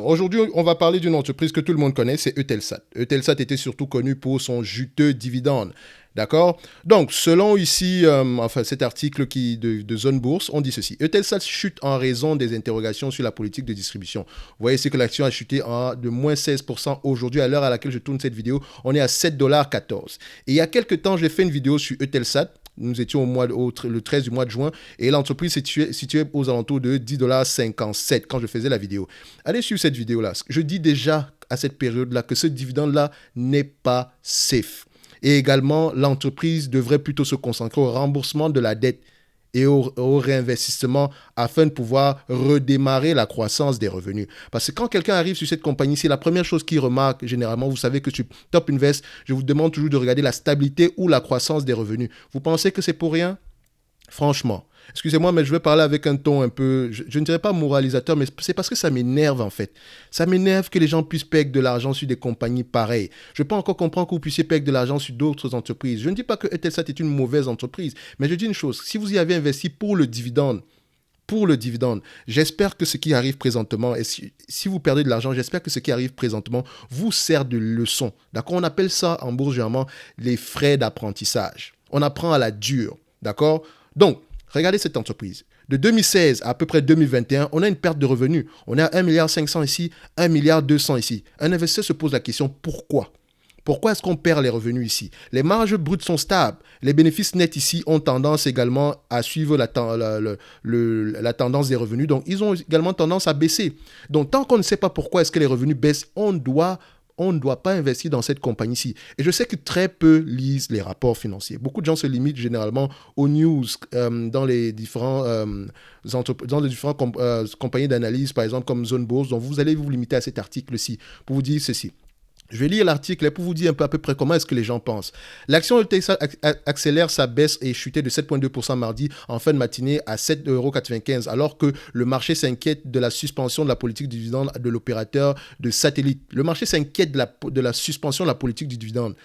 Aujourd'hui, on va parler d'une entreprise que tout le monde connaît, c'est Eutelsat. Eutelsat était surtout connu pour son juteux dividende. D'accord. Donc, selon ici, cet article de Zone Bourse, on dit ceci. Eutelsat chute en raison des interrogations sur la politique de distribution. Vous voyez, c'est que l'action a chuté de moins 16% aujourd'hui. À l'heure à laquelle je tourne cette vidéo, on est à 7,14 $. Et il y a quelques temps, j'ai fait une vidéo sur Eutelsat. Nous étions le 13 du mois de juin et l'entreprise située aux alentours de 10,57 $ quand je faisais la vidéo. Allez suivre cette vidéo-là. Je dis déjà à cette période-là que ce dividende-là n'est pas safe. Et également, l'entreprise devrait plutôt se concentrer au remboursement de la dette et au réinvestissement afin de pouvoir redémarrer la croissance des revenus. Parce que quand quelqu'un arrive sur cette compagnie, c'est la première chose qu'il remarque généralement. Vous savez que sur Top Invest, je vous demande toujours de regarder la stabilité ou la croissance des revenus. Vous pensez que c'est pour rien? Franchement, excusez-moi, mais je vais parler avec un ton un peu, je ne dirais pas moralisateur, mais c'est parce que ça m'énerve en fait. Ça m'énerve que les gens puissent payer de l'argent sur des compagnies pareilles. Je peux encore comprendre que vous puissiez payer de l'argent sur d'autres entreprises. Je ne dis pas que Eutelsat est une mauvaise entreprise, mais je dis une chose, si vous y avez investi pour le dividende, j'espère que ce qui arrive présentement, et si vous perdez de l'argent, j'espère que ce qui arrive présentement vous sert de leçon. D'accord? On appelle ça en bourse généralement les frais d'apprentissage. On apprend à la dure. D'accord? Donc, regardez cette entreprise. De 2016 à peu près 2021, on a une perte de revenus. On est à 1,5 milliard ici, 1,2 milliard ici. Un investisseur se pose la question, pourquoi? Pourquoi est-ce qu'on perd les revenus ici? Les marges brutes sont stables. Les bénéfices nets ici ont tendance également à suivre la tendance des revenus. Donc, ils ont également tendance à baisser. Donc, tant qu'on ne sait pas pourquoi est-ce que les revenus baissent, on ne doit pas investir dans cette compagnie-ci. Et je sais que très peu lisent les rapports financiers. Beaucoup de gens se limitent généralement aux news dans les différentes compagnies d'analyse, par exemple comme Zone Bourse. Donc, vous allez vous limiter à cet article-ci pour vous dire ceci. Je vais lire l'article pour vous dire un peu à peu près comment est-ce que les gens pensent. L'action Eutelsat accélère sa baisse et chutait de 7,2% mardi en fin de matinée à 7,95 €, alors que le marché s'inquiète de la suspension de la politique du dividende de l'opérateur de satellite. Le marché s'inquiète de la suspension de la politique du dividende.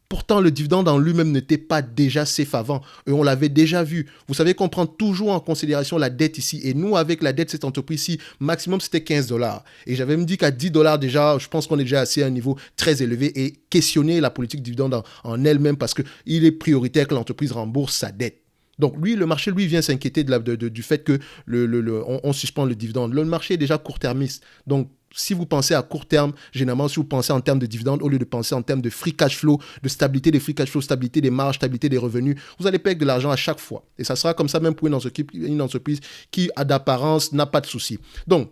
Pourtant, le dividende en lui-même n'était pas déjà safe avant. Et on l'avait déjà vu. Vous savez qu'on prend toujours en considération la dette ici. Et nous, avec la dette de cette entreprise-ci, maximum, c'était 15 $. Et j'avais me dit qu'à 10 $ déjà, je pense qu'on est déjà assez à un niveau très élevé. Et questionner la politique de dividende en elle-même parce qu'il est prioritaire que l'entreprise rembourse sa dette. Donc, le marché, vient s'inquiéter du fait que on suspend le dividende. Le marché est déjà court-termiste. Donc, si vous pensez à court terme, généralement, si vous pensez en termes de dividendes, au lieu de penser en termes de free cash flow, de stabilité des free cash flow, stabilité des marges, stabilité des revenus, vous allez payer de l'argent à chaque fois. Et ça sera comme ça même pour une entreprise qui, d'apparence, n'a pas de soucis. Donc,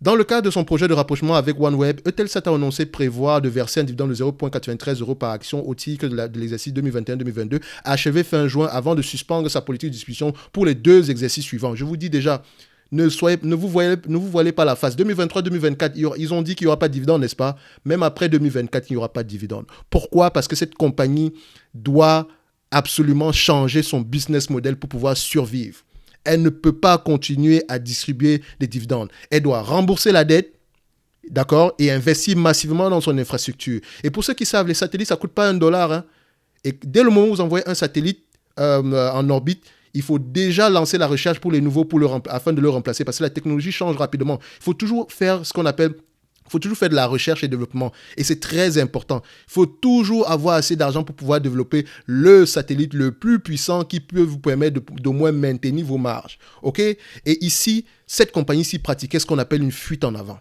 dans le cadre de son projet de rapprochement avec OneWeb, Eutelsat a annoncé prévoir de verser un dividende de 0,93 € par action au titre de l'exercice 2021-2022, achevé fin juin avant de suspendre sa politique de distribution pour les 2 exercices suivants. Je vous dis déjà, ne vous voilez pas la face. 2023-2024, ils ont dit qu'il n'y aura pas de dividende, n'est-ce pas? Même après 2024, il n'y aura pas de dividende. Pourquoi? Parce que cette compagnie doit absolument changer son business model pour pouvoir survivre. Elle ne peut pas continuer à distribuer des dividendes. Elle doit rembourser la dette, d'accord, et investir massivement dans son infrastructure. Et pour ceux qui savent, les satellites, ça ne coûte pas $1. Hein. Et dès le moment où vous envoyez un satellite en orbite, il faut déjà lancer la recherche pour les nouveaux afin de le remplacer parce que la technologie change rapidement. Il faut toujours faire ce qu'on appelle de la recherche et développement. Et c'est très important. Il faut toujours avoir assez d'argent pour pouvoir développer le satellite le plus puissant qui peut vous permettre d'au moins maintenir vos marges. OK? Et ici, cette compagnie-ci pratiquait ce qu'on appelle une fuite en avant.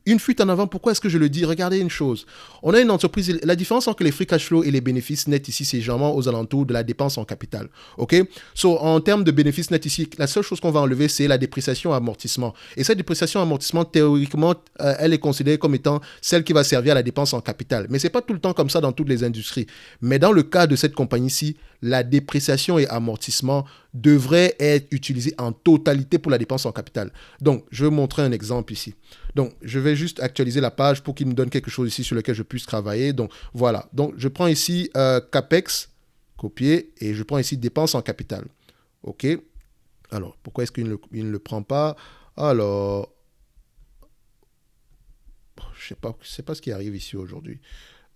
Une fuite en avant, pourquoi est-ce que je le dis? Regardez une chose. On a une entreprise, la différence entre les free cash flow et les bénéfices nets ici, c'est généralement aux alentours de la dépense en capital. OK? En termes de bénéfices nets ici, la seule chose qu'on va enlever, c'est la dépréciation amortissement. Et cette dépréciation amortissement, théoriquement, elle est considérée comme étant celle qui va servir à la dépense en capital. Mais ce n'est pas tout le temps comme ça dans toutes les industries. Mais dans le cas de cette compagnie-ci, la dépréciation et amortissement devraient être utilisés en totalité pour la dépense en capital. Donc, je vais vous montrer un exemple ici. Donc, je vais juste actualiser la page pour qu'il me donne quelque chose ici sur lequel je puisse travailler. Donc, voilà. Donc, je prends ici CAPEX, copier, et je prends ici dépenses en capital. OK. Alors, pourquoi est-ce qu'il ne le prend pas? Alors, je sais pas ce qui arrive ici aujourd'hui.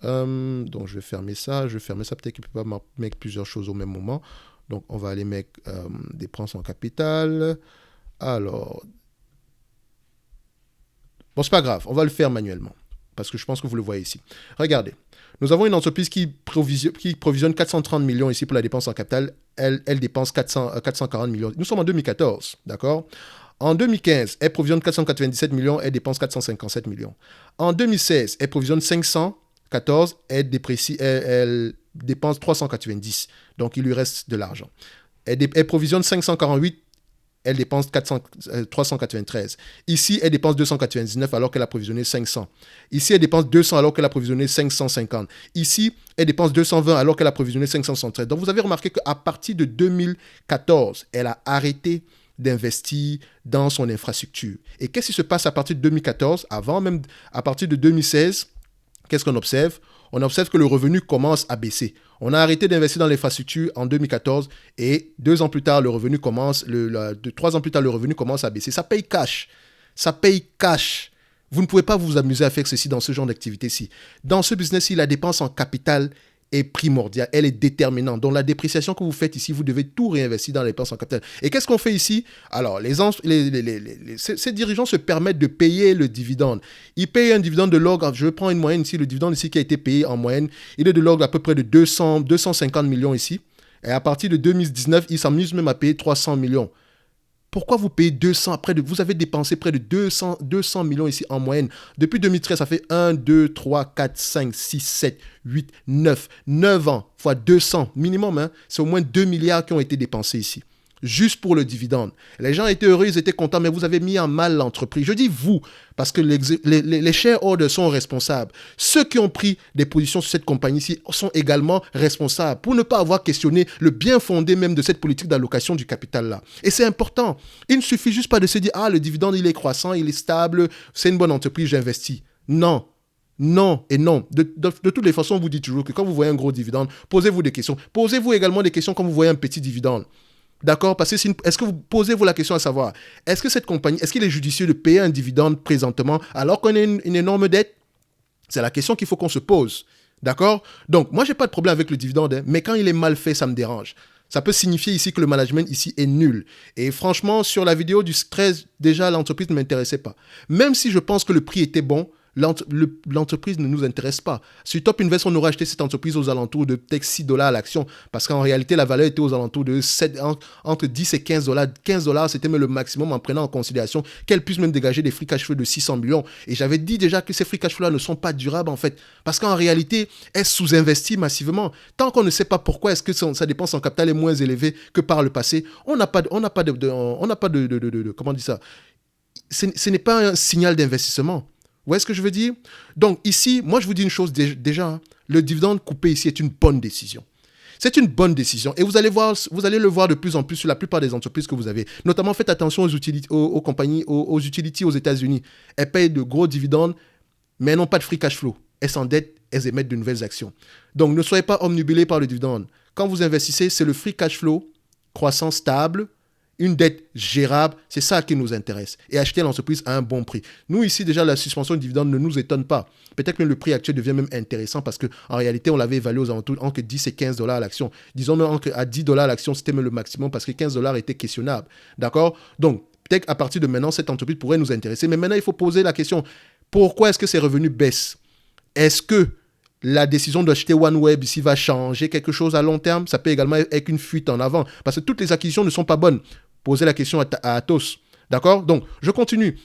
Donc, je vais fermer ça. Peut-être qu'il ne peut pas mettre plusieurs choses au même moment. Donc, on va aller mettre dépenses en capital. Alors, Bon, c'est pas grave, on va le faire manuellement, parce que je pense que vous le voyez ici. Regardez, nous avons une entreprise qui provisionne 430 millions ici pour la dépense en capital. Elle dépense 440 millions. Nous sommes en 2014, d'accord? En 2015, elle provisionne 497 millions, elle dépense 457 millions. En 2016, elle provisionne 514, elle dépense 390. Donc, il lui reste de l'argent. Elle provisionne 548, elle dépense 393. Ici, elle dépense 299 alors qu'elle a provisionné 500. Ici, elle dépense 200 alors qu'elle a provisionné 550. Ici, elle dépense 220 alors qu'elle a provisionné 573. Donc, vous avez remarqué qu'à partir de 2014, elle a arrêté d'investir dans son infrastructure. Et qu'est-ce qui se passe à partir de 2014, avant même, à partir de 2016, qu'est-ce qu'on observe? On observe que le revenu commence à baisser. On a arrêté d'investir dans l'infrastructure en 2014 et 2 ans plus tard, le revenu commence, 3 ans plus tard, le revenu commence à baisser. Ça paye cash. Ça paye cash. Vous ne pouvez pas vous amuser à faire ceci dans ce genre d'activité-ci. Dans ce business-ci, la dépense en capital est primordiale, elle est déterminante. Donc la dépréciation que vous faites ici, vous devez tout réinvestir dans les dépenses en capital. Et qu'est-ce qu'on fait ici? Alors, ces dirigeants se permettent de payer le dividende. Ils payent un dividende de l'ordre, je prends une moyenne ici, le dividende ici qui a été payé en moyenne, il est de l'ordre à peu près de 250 millions ici. Et à partir de 2019, ils s'amusent même à payer 300 millions. Pourquoi vous payez 200 vous avez dépensé près de 200 millions ici en moyenne. Depuis 2013, ça fait 1, 2, 3, 4, 5, 6, 7, 8, 9 ans, fois 200 minimum. Hein, c'est au moins 2 milliards qui ont été dépensés ici. Juste pour le dividende. Les gens étaient heureux, ils étaient contents, mais vous avez mis en mal l'entreprise. Je dis vous, parce que les shareholders sont responsables. Ceux qui ont pris des positions sur cette compagnie-ci sont également responsables pour ne pas avoir questionné le bien fondé même de cette politique d'allocation du capital-là. Et c'est important. Il ne suffit juste pas de se dire « Ah, le dividende, il est croissant, il est stable, c'est une bonne entreprise, j'investis. » Non. Non et non. De toutes les façons, on vous dit toujours que quand vous voyez un gros dividende, posez-vous des questions. Posez-vous également des questions quand vous voyez un petit dividende. D'accord? Parce que est-ce que vous posez-vous la question à savoir, est-ce que cette compagnie, est-ce qu'il est judicieux de payer un dividende présentement alors qu'on a une énorme dette? C'est la question qu'il faut qu'on se pose. D'accord? Donc, moi, j'ai pas de problème avec le dividende, hein, mais quand il est mal fait, ça me dérange. Ça peut signifier ici que le management ici est nul. Et franchement, sur la vidéo du 13, déjà, l'entreprise ne m'intéressait pas. Même si je pense que le prix était bon, l'entreprise ne nous intéresse pas. Sur Top Invest, on aurait acheté cette entreprise aux alentours de peut-être 6 dollars à l'action, parce qu'en réalité, la valeur était aux alentours de entre 10 et 15 dollars. 15 dollars, c'était même le maximum en prenant en considération qu'elle puisse même dégager des free cash flow de 600 millions. Et j'avais dit déjà que ces free cash flow-là ne sont pas durables, en fait, parce qu'en réalité, elle sous-investit massivement. Tant qu'on ne sait pas pourquoi est-ce que sa dépense en capital est moins élevée que par le passé, on n'a pas de comment on dit ça? Ce n'est pas un signal d'investissement. Vous voyez ce que je veux dire? Donc ici, moi je vous dis une chose déjà, hein, le dividende coupé ici est une bonne décision. C'est une bonne décision et vous allez le voir de plus en plus sur la plupart des entreprises que vous avez. Notamment, faites attention aux compagnies, aux utilities aux États-Unis. Elles payent de gros dividendes, mais elles n'ont pas de free cash flow. Elles s'endettent, elles émettent de nouvelles actions. Donc ne soyez pas omnibulés par le dividende. Quand vous investissez, c'est le free cash flow, croissance stable, une dette gérable, c'est ça qui nous intéresse. Et acheter l'entreprise à un bon prix. Nous, ici, déjà, la suspension de dividende ne nous étonne pas. Peut-être que le prix actuel devient même intéressant parce qu'en réalité, on l'avait évalué aux alentours entre 10 et 15 dollars à l'action. Disons même à 10 dollars à l'action, c'était même le maximum parce que 15 dollars était questionnable. D'accord? Donc, peut-être qu'à partir de maintenant, cette entreprise pourrait nous intéresser. Mais maintenant, il faut poser la question, pourquoi est-ce que ces revenus baissent? Est-ce que la décision d'acheter OneWeb ici va changer quelque chose à long terme? Ça peut également être une fuite en avant parce que toutes les acquisitions ne sont pas bonnes. Posez la question à Atos. D'accord? Donc, je continue.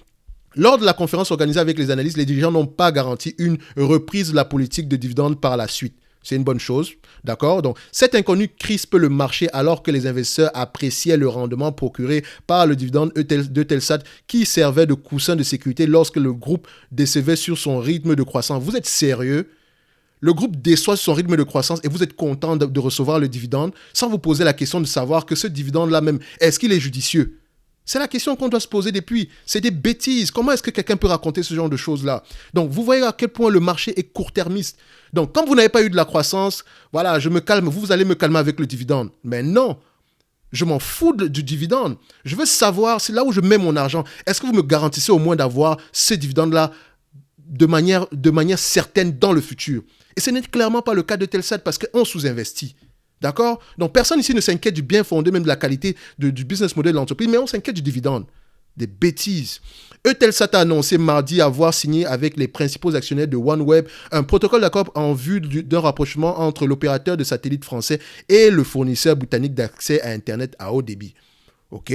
Lors de la conférence organisée avec les analystes, les dirigeants n'ont pas garanti une reprise de la politique de dividendes par la suite. C'est une bonne chose. D'accord? Donc, cet inconnu crispe le marché alors que les investisseurs appréciaient le rendement procuré par le dividende d'Eutelsat qui servait de coussin de sécurité lorsque le groupe décevait sur son rythme de croissance. Vous êtes sérieux? Le groupe déçoit son rythme de croissance et vous êtes content de recevoir le dividende sans vous poser la question de savoir que ce dividende-là même, est-ce qu'il est judicieux? C'est la question qu'on doit se poser depuis. C'est des bêtises. Comment est-ce que quelqu'un peut raconter ce genre de choses-là? Donc, vous voyez à quel point le marché est court-termiste. Donc, quand vous n'avez pas eu de la croissance, voilà, je me calme, vous allez me calmer avec le dividende. Mais non, je m'en fous du dividende. Je veux savoir, c'est là où je mets mon argent. Est-ce que vous me garantissez au moins d'avoir ce dividende-là de manière certaine dans le futur? Et ce n'est clairement pas le cas de Telsat parce qu'on sous-investit. D'accord? Donc, personne ici ne s'inquiète du bien fondé, même de la qualité du business model de l'entreprise, mais on s'inquiète du dividende. Des bêtises. Eutelsat a annoncé mardi avoir signé avec les principaux actionnaires de OneWeb un protocole d'accord en vue d'un rapprochement entre l'opérateur de satellite français et le fournisseur britannique d'accès à Internet à haut débit. Ok.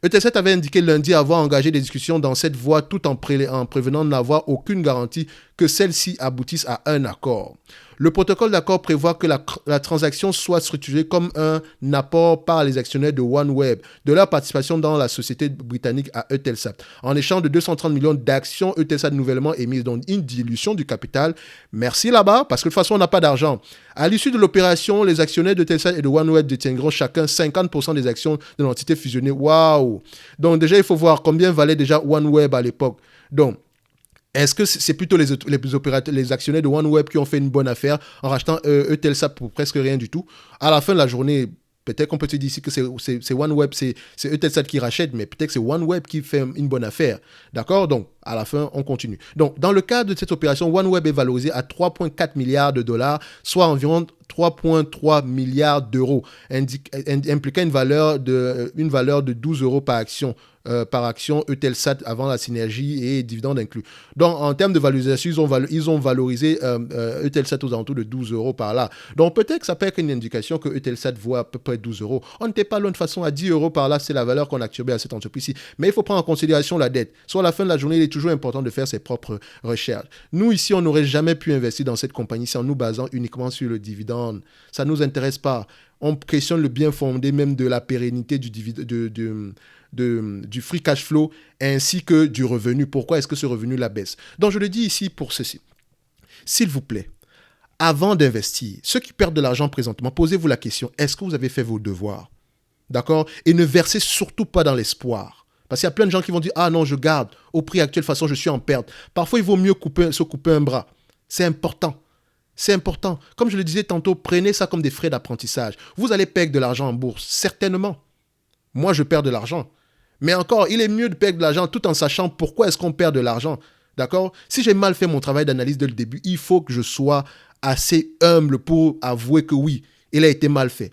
Eutelsat avait indiqué lundi avoir engagé des discussions dans cette voie tout en prévenant n'avoir aucune garantie que celles-ci aboutissent à un accord. Le protocole d'accord prévoit que la transaction soit structurée comme un apport par les actionnaires de OneWeb de leur participation dans la société britannique à Eutelsat. En échange de 230 millions d'actions Eutelsat nouvellement émises, donc une dilution du capital. Merci là-bas, parce que de toute façon, on n'a pas d'argent. À l'issue de l'opération, les actionnaires d'Eutelsat et de OneWeb détiendront chacun 50% des actions de l'entité fusionnée. Waouh! Donc déjà, il faut voir combien valait déjà OneWeb à l'époque. Donc, est-ce que c'est plutôt les actionnaires de OneWeb qui ont fait une bonne affaire en rachetant Eutelsat pour presque rien du tout? À la fin de la journée, peut-être qu'on peut se dire ici que c'est OneWeb, c'est Eutelsat qui rachète, mais peut-être que c'est OneWeb qui fait une bonne affaire. D'accord? Donc, à la fin, on continue. Donc, dans le cadre de cette opération, OneWeb est valorisé à 3,4 milliards de dollars, soit environ 3,3 milliards d'euros, impliquant une valeur de 12 euros par action. Eutelsat avant la synergie et dividendes inclus. Donc, en termes de valorisation, ils ont valorisé Eutelsat aux alentours de 12 euros par là. Donc, peut-être que ça peut être une indication que Eutelsat vaut à peu près 12 euros. On n'était pas loin de façon à 10 euros par là, c'est la valeur qu'on a attribuée à cette entreprise-ci. Mais il faut prendre en considération la dette. Soit à la fin de la journée, il est toujours important de faire ses propres recherches. Nous, ici, on n'aurait jamais pu investir dans cette compagnie-ci en nous basant uniquement sur le dividende. Ça ne nous intéresse pas. On questionne le bien fondé même de la pérennité du free cash flow ainsi que du revenu. Pourquoi est-ce que ce revenu la baisse? Donc, je le dis ici pour ceci. S'il vous plaît, avant d'investir, ceux qui perdent de l'argent présentement, posez-vous la question, est-ce que vous avez fait vos devoirs? D'accord? Et ne versez surtout pas dans l'espoir. Parce qu'il y a plein de gens qui vont dire, ah non, je garde. Au prix actuel, de toute façon, je suis en perte. Parfois, il vaut mieux se couper un bras. C'est important. C'est important. Comme je le disais tantôt, prenez ça comme des frais d'apprentissage. Vous allez perdre de l'argent en bourse, certainement. Moi, je perds de l'argent. Mais encore, il est mieux de perdre de l'argent tout en sachant pourquoi est-ce qu'on perd de l'argent. D'accord? Si j'ai mal fait mon travail d'analyse dès le début, il faut que je sois assez humble pour avouer que oui, il a été mal fait.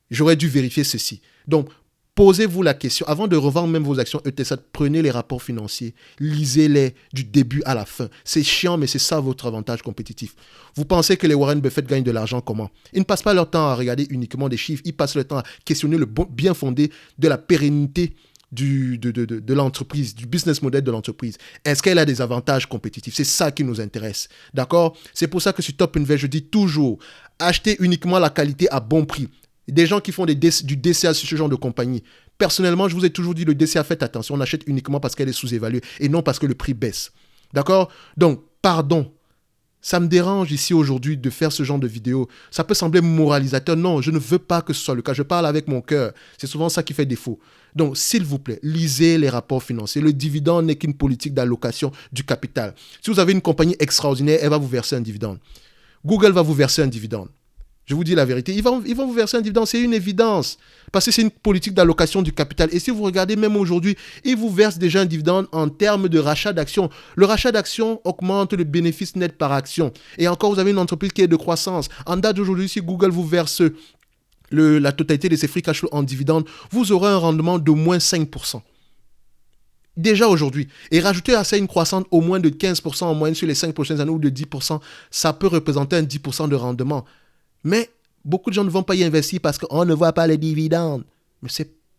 J'aurais dû vérifier ceci. Donc, posez-vous la question. Avant de revendre même vos actions Eutelsat, prenez les rapports financiers, lisez-les du début à la fin. C'est chiant, mais c'est ça votre avantage compétitif. Vous pensez que les Warren Buffett gagnent de l'argent comment? Ils ne passent pas leur temps à regarder uniquement des chiffres, ils passent leur temps à questionner le bien fondé de la pérennité de l'entreprise, du business model de l'entreprise. Est-ce qu'elle a des avantages compétitifs? C'est ça qui nous intéresse. D'accord? C'est pour ça que sur Top Invest, je dis toujours, achetez uniquement la qualité à bon prix. Des gens qui font du DCA sur ce genre de compagnie. Personnellement, je vous ai toujours dit, le DCA, faites attention, on achète uniquement parce qu'elle est sous-évaluée et non parce que le prix baisse. D'accord? Donc, pardon. Ça me dérange ici aujourd'hui de faire ce genre de vidéo. Ça peut sembler moralisateur. Non, je ne veux pas que ce soit le cas. Je parle avec mon cœur. C'est souvent ça qui fait défaut. Donc, s'il vous plaît, lisez les rapports financiers. Le dividende n'est qu'une politique d'allocation du capital. Si vous avez une compagnie extraordinaire, elle va vous verser un dividende. Google va vous verser un dividende. Je vous dis la vérité, ils vont vous verser un dividende, c'est une évidence. Parce que c'est une politique d'allocation du capital. Et si vous regardez même aujourd'hui, ils vous versent déjà un dividende en termes de rachat d'actions. Le rachat d'actions augmente le bénéfice net par action. Et encore, vous avez une entreprise qui est de croissance. En date d'aujourd'hui, si Google vous verse la totalité de ses free cash flow en dividende, vous aurez un rendement d'au moins 5%. Déjà aujourd'hui. Et rajouter à ça une croissance au moins de 15% en moyenne sur les 5 prochaines années ou de 10%, ça peut représenter un 10% de rendement. Mais beaucoup de gens ne vont pas y investir parce qu'on ne voit pas les dividendes. Mais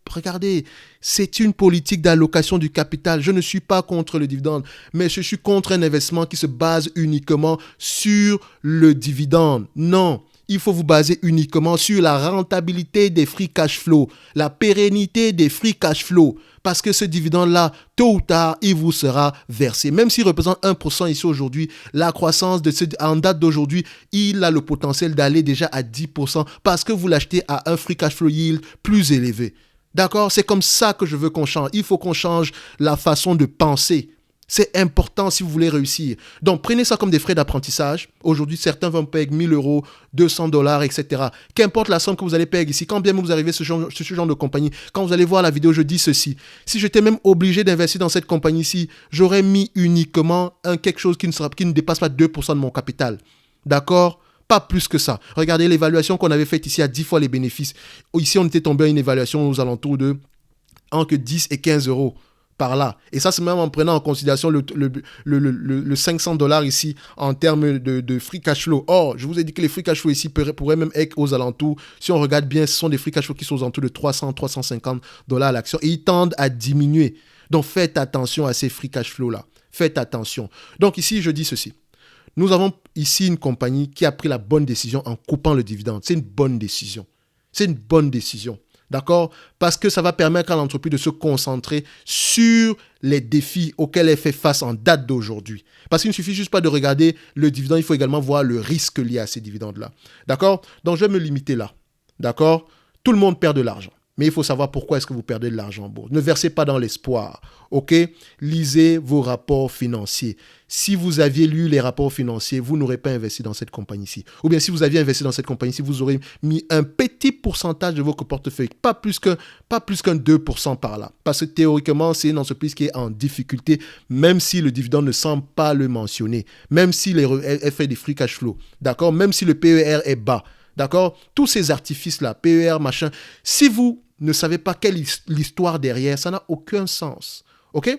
regardez, c'est une politique d'allocation du capital. Je ne suis pas contre le dividende, mais je suis contre un investissement qui se base uniquement sur le dividende. Non, il faut vous baser uniquement sur la rentabilité des free cash flow, la pérennité des free cash flow. Parce que ce dividende-là, tôt ou tard, il vous sera versé. Même s'il représente 1% ici aujourd'hui, la croissance en date d'aujourd'hui, il a le potentiel d'aller déjà à 10% parce que vous l'achetez à un free cash flow yield plus élevé. D'accord? C'est comme ça que je veux qu'on change. Il faut qu'on change la façon de penser. C'est important si vous voulez réussir. Donc, prenez ça comme des frais d'apprentissage. Aujourd'hui, certains vont payer 1 000 euros, 200 $, etc. Qu'importe la somme que vous allez payer ici, quand bien vous arrivez sur ce genre de compagnie, quand vous allez voir la vidéo, je dis ceci. Si j'étais même obligé d'investir dans cette compagnie-ci, j'aurais mis uniquement quelque chose qui ne dépasse pas 2% de mon capital. D'accord? Pas plus que ça. Regardez l'évaluation qu'on avait faite ici à 10 fois les bénéfices. Ici, on était tombé à une évaluation aux alentours de entre 10 et 15 euros. par là. Et ça, c'est même en prenant en considération le 500 $ ici en termes de free cash flow. Or, je vous ai dit que les free cash flow ici pourraient même être aux alentours. Si on regarde bien, ce sont des free cash flow qui sont aux alentours de 300, 350 $ à l'action. Et ils tendent à diminuer. Donc, faites attention à ces free cash flow-là. Faites attention. Donc, ici, je dis ceci. Nous avons ici une compagnie qui a pris la bonne décision en coupant le dividende. C'est une bonne décision. C'est une bonne décision. D'accord? Parce que ça va permettre à l'entreprise de se concentrer sur les défis auxquels elle fait face en date d'aujourd'hui. Parce qu'il ne suffit juste pas de regarder le dividende, il faut également voir le risque lié à ces dividendes-là. D'accord? Donc, je vais me limiter là. D'accord? Tout le monde perd de l'argent. Mais il faut savoir pourquoi est-ce que vous perdez de l'argent en bourse. Ne versez pas dans l'espoir. OK? Lisez vos rapports financiers. Si vous aviez lu les rapports financiers, vous n'aurez pas investi dans cette compagnie-ci. Ou bien si vous aviez investi dans cette compagnie-ci, vous aurez mis un petit pourcentage de votre portefeuille. Pas plus qu'un 2% par là. Parce que théoriquement, c'est une entreprise qui est en difficulté, même si le dividende ne semble pas le mentionner. Même si elle fait des free cash flow. D'accord? Même si le PER est bas. D'accord? Tous ces artifices-là, PER, machin, si vous ne savez pas quelle est l'histoire derrière, ça n'a aucun sens. OK?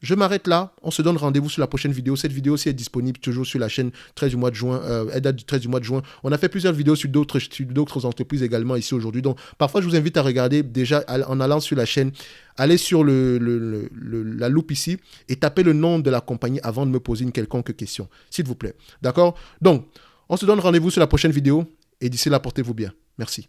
Je m'arrête là. On se donne rendez-vous sur la prochaine vidéo. Cette vidéo-ci est disponible toujours sur la chaîne 13 du mois de juin. Elle date du 13 du mois de juin. On a fait plusieurs vidéos sur d'autres entreprises également ici aujourd'hui. Donc, parfois, je vous invite à regarder déjà en allant sur la chaîne. Allez sur la loupe ici et tapez le nom de la compagnie avant de me poser une quelconque question. S'il vous plaît. D'accord? Donc, on se donne rendez-vous sur la prochaine vidéo. Et d'ici là, portez-vous bien. Merci.